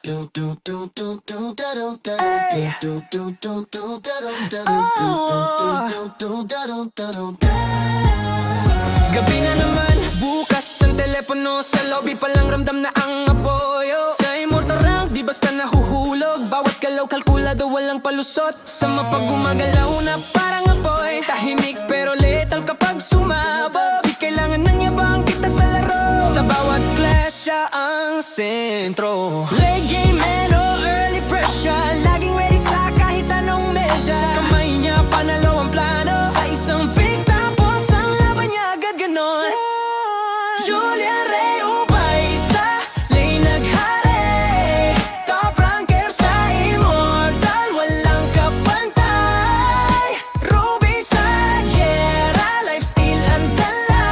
Gabi na naman, bukas ang telepono. Sa lobby palang ramdam na ang apoyo. Sa immortal rank, di basta nahuhulog. Bawat galaw kalkulado, walang palusot. Sa mapag-gumagalaw na parang apoy. Tahimik pero lethal kapag sumabog. Di kailangan ng yabang kita sa laro. Sa bawat clash siya ang sentro. Late game elo, early pressure. Laging ready sa kahit anong measure. Sa kamay niya, panalo ang plano. Sa isang pick, tapos ang laban niya agad ganon. Julian Rey Ubay sa lane naghari. Top ranker sa immortal, walang kapantay. Ruby sa Gera, lifesteal ang dala.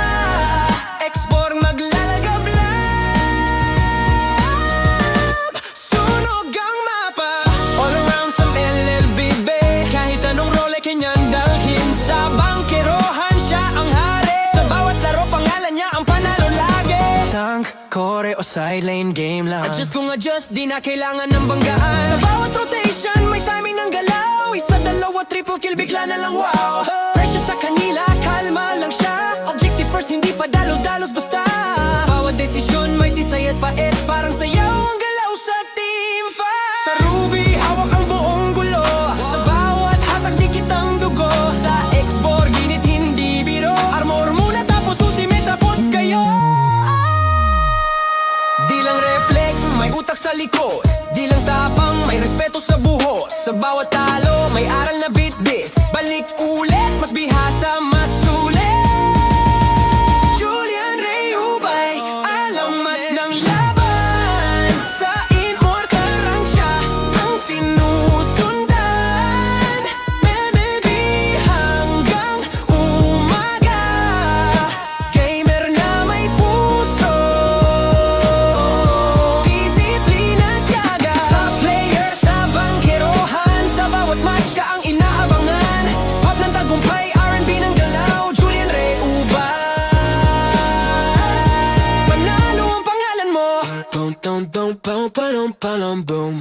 Explore maglalagablab. Sunog ang mapa. All around sa LLBB. Kahit anong role ay kanyang dalhin. Sa bangkerohan siya ang hari. Sa bawat laro pangalan niya ang panalo lagi. Tank, core o side lane game lang. Adjust kung adjust, di na kailangan ng banggaan. Sa bawat rotation, may timing ng galaw. Isa, dalawa, triple kill, bigla na lang wow. Pressure sa kanila, kalma lang siya. Objective first, hindi pa dalos-dalos basta. Bawat desisyon, may sisay at pait. Parang sayaw ang galaw sa team fight. Sa Ruby, hawak ang buong gulo. Sa bawat hatag, dikit ang dugo. Sa X-Borg, ginit, hindi biro. Armor muna, tapos ultimate, tapos kayo. Di lang reflex, may utak sa likod. Di lang tapang, may respeto sa buhos. Sa bawat talo, may aral na bit-bit. Balik ulit, mas bihasa, mas sulit. Julian Rey Ubay, alamat ng laban. Sa immortal rank siya ang sinusundan. MLB hanggang umaga. Gamer na may puso. Disiplina at tiyaga. Top player sa bangkerohan. Sa bawat match siya ang inaabangan. Pop ng tagumpay, R&B ng galaw. Julian Rey Ubay. Panalo ang pangalan mo. Boom, boom, boom, boom, boom, boom, boom.